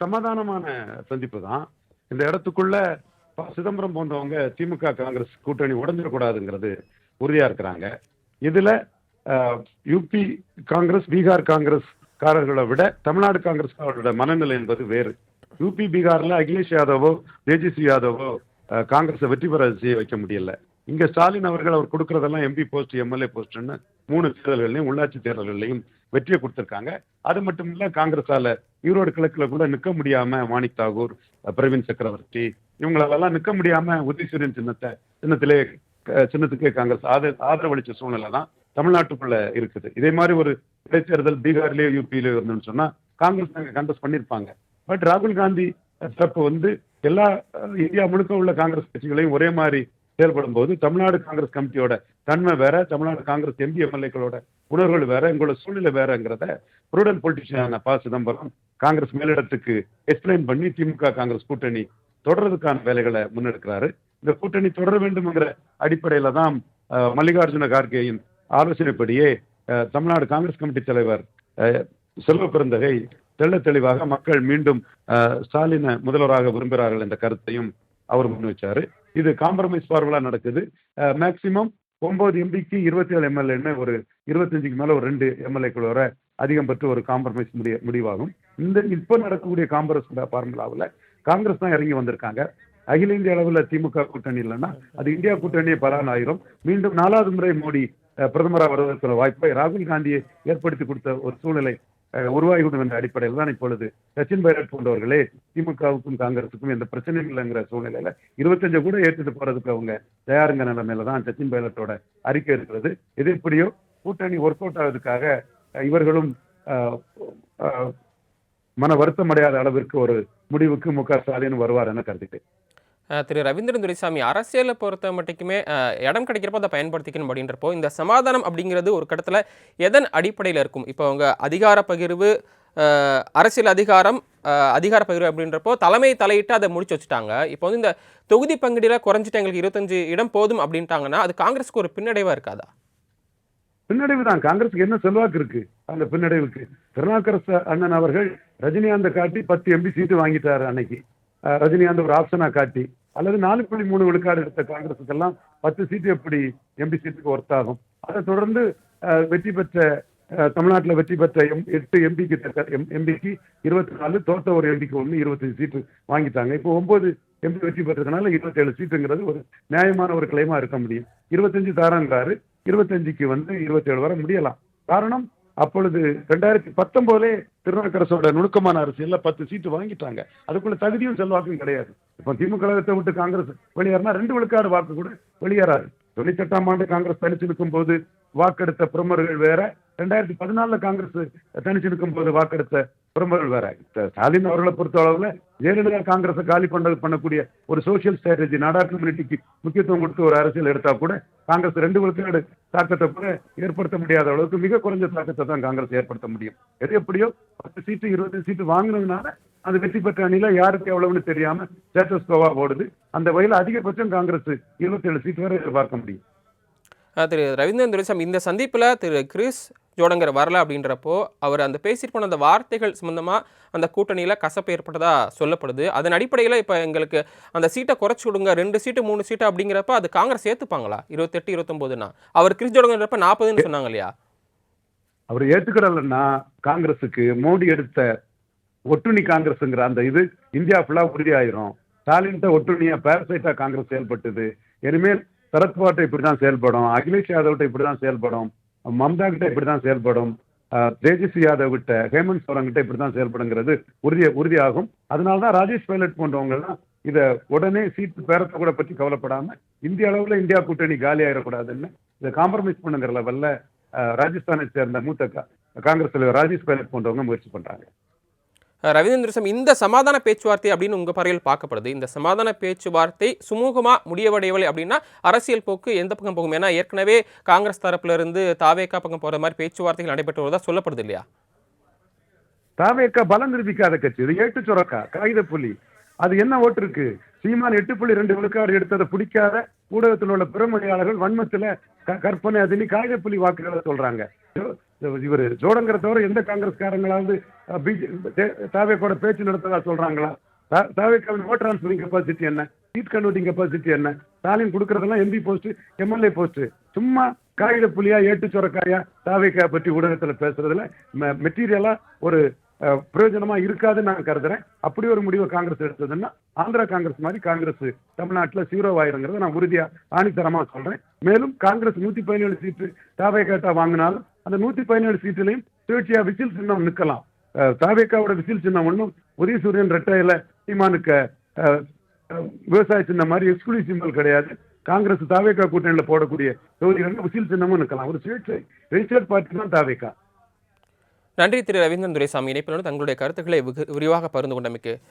சமாதானமான சந்திப்பு தான். இந்த இடத்துக்குள்ள சிதம்பரம் போன்றவங்க திமுக காங்கிரஸ் கூட்டணி உடைஞ்சிடக்கூடாதுங்கிறது உறுதியா இருக்கிறாங்க. இதுல யூபி காங்கிரஸ் பீகார் காங்கிரஸ் காரர்களை விட தமிழ்நாடு காங்கிரஸ் மனநிலை என்பது வேறு. யூபி பீகார்ல அகிலேஷ் யாதவோ தேஜஸ்வி யாதவோ காங்கிரஸை வெற்றி பெற செய்ய வைக்க முடியல. இங்க ஸ்டாலின் அவர்கள் அவர் கொடுக்கறதெல்லாம் எம்பி போஸ்ட் எம்எல்ஏ போஸ்ட்னு 3 தேர்தல்களையும் உள்ளாட்சி தேர்தல்களையும் வெற்றியை கொடுத்திருக்காங்க. அது மட்டும் இல்ல, காங்கிரஸால ஈரோடு கிழக்குல கூட நிக்க முடியாம மாணிக் தாகூர், பிரவீன் சக்கரவர்த்தி இவங்களெல்லாம் நிக்க முடியாம உதயசூரியன் சின்னத்துக்கே காங்கிரஸ் ஆதரவளிச்ச சூழ்நிலை தான் தமிழ்நாட்டுக்குள்ள இருக்குது. இதே மாதிரி ஒரு இடைத்தேர்தல் பீகார்லயோ யூபியிலயோ இருந்துன்னு சொன்னா காங்கிரஸ் கண்டஸ்ட் பண்ணிருப்பாங்க. பட் ராகுல் காந்தி தரப்பு எல்லா இந்தியா முழுக்க உள்ள காங்கிரஸ் கட்சிகளையும் ஒரே மாதிரி செயல்படும் போது தமிழ்நாடு காங்கிரஸ் கமிட்டியோட தன்மை வேற, தமிழ்நாடு காங்கிரஸ் எம்பி எம்எல்ஏக்களோட உணர்வுகள் வேற, எங்களோட சூழ்நிலை வேறங்கிறத ப்ரூடன்ட் பொலிட்டிஷியனான சிதம்பரம் காங்கிரஸ் மேலிடத்துக்கு எக்ஸ்பிளைன் பண்ணி திமுக காங்கிரஸ் கூட்டணி தொடர்றதுக்கான வேலைகளை முன்னெடுக்கிறாரு. இந்த கூட்டணி தொடர வேண்டும்ங்கிற அடிப்படையில தான் மல்லிகார்ஜுன கார்கேயின் ஆலோசனைப்படியே தமிழ்நாடு காங்கிரஸ் கமிட்டி தலைவர் செல்வ பெருந்தகை தெள்ள தெளிவாக மக்கள் மீண்டும் ஸ்டாலினை முதல்வராக விரும்புகிறார்கள் என்ற கருத்தையும் அவர் முன் வச்சாரு. இது காம்ப்ரமைஸ் பார்வலா நடக்குது. மேக்சிமம் 9 எம்பிக்கு 27 எம்எல்ஏன்னு ஒரு 25க்கு மேல ஒரு 2 எம்எல்ஏக்கள் வர அதிகம் பெற்று ஒரு காம்ப்ரமைஸ் முடிவாகும். இப்ப நடக்கக்கூடிய காங்கிரஸ் பார்முலாவில் காங்கிரஸ் தான் இறங்கி வந்திருக்காங்க. அகில இந்திய அளவில் திமுக கூட்டணி இல்லைன்னா அது இந்தியா கூட்டணியே பலானாயிரும். மீண்டும் 4வது முறை மோடி பிரதமராக வருவதற்கான வாய்ப்பை ராகுல் காந்தியை ஏற்படுத்தி கொடுத்த ஒரு சூழ்நிலை உருவாகிவிடும் என்ற அடிப்படையில் தான் இப்பொழுது சச்சின் பைலட் போன்றவர்களே திமுகவுக்கும் காங்கிரசுக்கும் எந்த பிரச்சனையும் இல்லைங்கிற சூழ்நிலையில 25 கூட ஏற்றுட்டு போறதுக்கு அவங்க தயாருங்க நிலைமையில தான் சச்சின் பைலட்டோட அறிக்கை இருக்கிறது. எது எப்படியோ கூட்டணி ஒர்க் அவுட் ஆகிறதுக்காக இவர்களும் மன வருத்தம் அடையாத அளவிற்கு ஒரு முடிவுக்கு முக ஸ்டாலின் வருவார் என கருதிட்டேன். திரு ரவீந்திரன் துரைசாமி, அரசியலை பொறுத்த மட்டுக்குமே இடம் கிடைக்கிறப்போ அதை பயன்படுத்திக்கணும் அப்படின்றப்போ இந்த சமாதானம் அப்படிங்கிறது ஒரு கட்டத்தில் எதன் அடிப்படையில் இருக்கும்? இப்போ அவங்க அதிகார பகிர்வு, அரசியல் அதிகார பகிர்வு அப்படின்றப்போ தலைமை தலையிட்டு அதை முடிச்சு வச்சுட்டாங்க. இப்போ இந்த தொகுதி பங்கீடில் குறைஞ்சிட்டு எங்களுக்கு 25 இடம் போதும் அப்படின்ட்டாங்கன்னா அது காங்கிரஸுக்கு ஒரு பின்னடைவாக இருக்காதா? பின்னடைவு தான். காங்கிரஸுக்கு என்ன செல்வாக்கு இருக்கு அந்த பின்னடைவுக்கு? திருநாக்கரசு அண்ணன் அவர்கள் ரஜினிகாந்தை காட்டி 10 எம்பி சீட்டு வாங்கிட்டாரு அன்னைக்கு. ரஜினிகாந்த் ஒரு ஆப்ஷனா காட்டி, அல்லது 4.3 விழுக்காடு எடுத்த காங்கிரஸுக்கெல்லாம் 10 சீட்டு எப்படி எம்பி சீட்டுக்கு ஒர்த் ஆகும்? அதை தொடர்ந்து வெற்றி பெற்ற தமிழ்நாட்டில் வெற்றி பெற்ற 8 எம்பிக்கு 24, தோத்த ஒரு எம்பிக்கு 1, 25 சீட்டு வாங்கிட்டாங்க. இப்போ 9 எம்பி வெற்றி பெற்றதுனால 27 சீட்டுங்கிறது ஒரு நியாயமான ஒரு கிளைமா இருக்க முடியும். 25 தாராங்கிறாரு, 25க்கு 27 வர முடியலாம். காரணம், அப்பொழுது 2019 திருநாக்கரசோட நுணுக்கமான அரசியல்ல 10 சீட்டு வாங்கிட்டாங்க. அதுக்குள்ள தகுதியும் செல்வாக்கும் கிடையாது. இப்ப திமுக கழகத்தை விட்டு காங்கிரஸ் வெளியேறினா 2 விழுக்காடு வாக்கு கூட வெளியேறாரு. 98ஆம் ஆண்டு காங்கிரஸ் தனிச்சு நிற்கும் போது வாக்கெடுத்த பிரமுகர்கள் வேற, 2014 காங்கிரஸ் தனிச்சு நிற்கும் போது வாக்கெடுத்த பிரமுகர்கள் வேற. ஸ்டாலின் அவர்களை பொறுத்த அளவுல ஜெயலலிதா காங்கிரஸை காலி பண்ணக்கூடிய ஒரு சோசியல் ஸ்ட்ராட்டஜி, நாடார் கம்யூனிட்டிக்கு முக்கியத்துவம் கொடுத்து ஒரு அரசியல் எடுத்தா கூட காங்கிரஸ் 2 விழுக்காடு தாக்கத்தை கூட ஏற்படுத்த முடியாத அளவுக்கு மிக குறைஞ்ச தாக்கத்தை தான் காங்கிரஸ் ஏற்படுத்த முடியும். எது எப்படியோ 10 சீட்டு 20 சீட்டு வாங்கினதுனால அது வெற்றி பெற்ற அணில யாருக்கு எவ்வளவுன்னு தெரியாம ஸ்டேட்டஸ் கோவா ஓடுது. அந்த வகையில் அதிகபட்சம் காங்கிரஸ் 27 சீட்டு வரை எதிர்பார்க்க முடியும். திரு ரவீந்திரன் துரைசாமி, இந்த சந்திப்பில் திரு கிறிஸ் ஜோடங்கர் வரல அப்படின்றப்போ அவர் அந்த பேசிட்டு போன அந்த வார்த்தைகள் சம்பந்தமாக அந்த கூட்டணியில் கசப்பு ஏற்பட்டதா சொல்லப்படுது. அதன் அடிப்படையில் இப்போ எங்களுக்கு அந்த சீட்டை குறைச்சி விடுங்க, 2 சீட்டு 3 சீட்டு அப்படிங்கிறப்ப அது காங்கிரஸ் ஏற்றுப்பாங்களா? 28 29னா அவர் கிறிஸ் ஜோடங்கர்ன்றப்ப 40ன்னு சொன்னாங்க இல்லையா? அவர் ஏற்றுக்கிடலன்னா காங்கிரஸுக்கு மோடி எடுத்த ஒட்டுணி காங்கிரஸ்ங்கிற அந்த இது இந்தியா ஃபுல்லா உறுதியாயிரும். ஸ்டாலின் ஒட்டுணியா பேரசைட்டா காங்கிரஸ் செயல்பட்டது. இனிமேல் சரத்பவார்ட்ட இப்படிதான் செயல்படும், அகிலேஷ் யாதவ்கிட்ட இப்படிதான் செயல்படும், மம்தா கிட்ட இப்படிதான் செயல்படும், தேஜஸ்வி யாதவ் கிட்ட, ஹேமந்த் சோரன் கிட்ட இப்படிதான் செயல்படுங்கிறது உறுதியாகும். அதனாலதான் ராஜேஷ் பைலட் போன்றவங்க எல்லாம் இதை உடனே சீட்டு பேரத்தை கூட பற்றி கவலைப்படாம இந்திய அளவுல இந்தியா கூட்டணி காலி ஆயிடக்கூடாதுன்னு இதை காம்ப்ரமைஸ் பண்ணுங்கிற லெவல்ல ராஜஸ்தானை சேர்ந்த மூத்த காங்கிரஸ் தலைவர் ராஜேஷ் பைலட் போன்றவங்க முயற்சி பண்றாங்க. ரவீந்திரன், இந்த சமாதான பேச்சுவார்த்தை அப்படின்னு உங்கள் பார்வையில் பார்க்கப்படுது. இந்த சமாதான பேச்சுவார்த்தை சுமூகமாக முடியவடையவில்லை அப்படின்னா அரசியல் போக்கு எந்த பக்கம் போகும்? ஏன்னா ஏற்கனவே காங்கிரஸ் தரப்புல இருந்து தாவேக்கா பக்கம் போகிற மாதிரி பேச்சுவார்த்தைகள் நடைபெற்று வருவதா சொல்லப்படுது இல்லையா? தாவேக்கா பலம் நிரூபிக்காத கட்சி, இது ஏட்டு சுரக்கா, காகித புலி. அது என்ன ஓட்டு இருக்கு? சீமான் 8.2 விழுக்காடு எடுத்ததை பிடிக்காத ஊடகத்தில் உள்ள பிறமொழியாளர்கள் வன்மத்தில் கற்பனை அதினி காகித புலி வாக்குகளை சொல்றாங்க. இவர் ஜோடங்கிற தவிர எந்த காங்கிரஸ்காரங்களாவது தாவேக்கோட பேச்சு நடத்ததா சொல்றாங்களா? தாவேக்காவின் ஓட் டிரான்ஸ்பரிங் கெப்பாசிட்டி என்ன, சீட் கன்வெர்ட்டிங் கெப்பாசிட்டி என்ன? ஸ்டாலின் கொடுக்கறதெல்லாம் எம்பி போஸ்ட், எம்எல்ஏ போஸ்ட். சும்மா காகித புலியா ஏட்டு சொரக்காயா தாவேக்கா பற்றி ஊடகத்துல பேசுறதுல மெட்டீரியலா ஒரு பிரயோஜனமா இருக்காதுன்னு நான் கருதுறேன். அப்படி ஒரு முடிவை காங்கிரஸ் எடுத்ததுன்னா ஆந்திரா காங்கிரஸ் மாதிரி காங்கிரஸ் தமிழ்நாட்டில் சீரோவாயிருங்கிறத நான் உறுதியா ஆணித்தரமா சொல்றேன். மேலும் காங்கிரஸ் 117 சீட்டு தாவேக்கா வாங்கினாலும் அந்த 117 சீட்டிலையும் சுயேட்சையா விசில் சின்னம் நிற்கலாம். தாவேக்காவோட விசில் சின்னம் ஒன்றும் உதயசூரியன் ரெட்டையில சீமானுக்கு விவசாய சின்னம் மாதிரி எக்ஸ்க்ளூசிவ் சிம்பல் கிடையாது. காங்கிரஸ் தாவேக்கா கூட்டணியில் போடக்கூடிய தொகுதிகளில் விசில் சின்னமும் நிற்கலாம். ஒரு சுயேட்சை ரெஜிஸ்டர்ட் பார்ட்டி தான் தாவேக்கா. நன்றி திரு ரவீந்திரன் துரைசாமி. இணைப்பினோடு தங்களுடைய கருத்துக்களை விரிவாக பகிர்ந்து கொண்டமைக்கு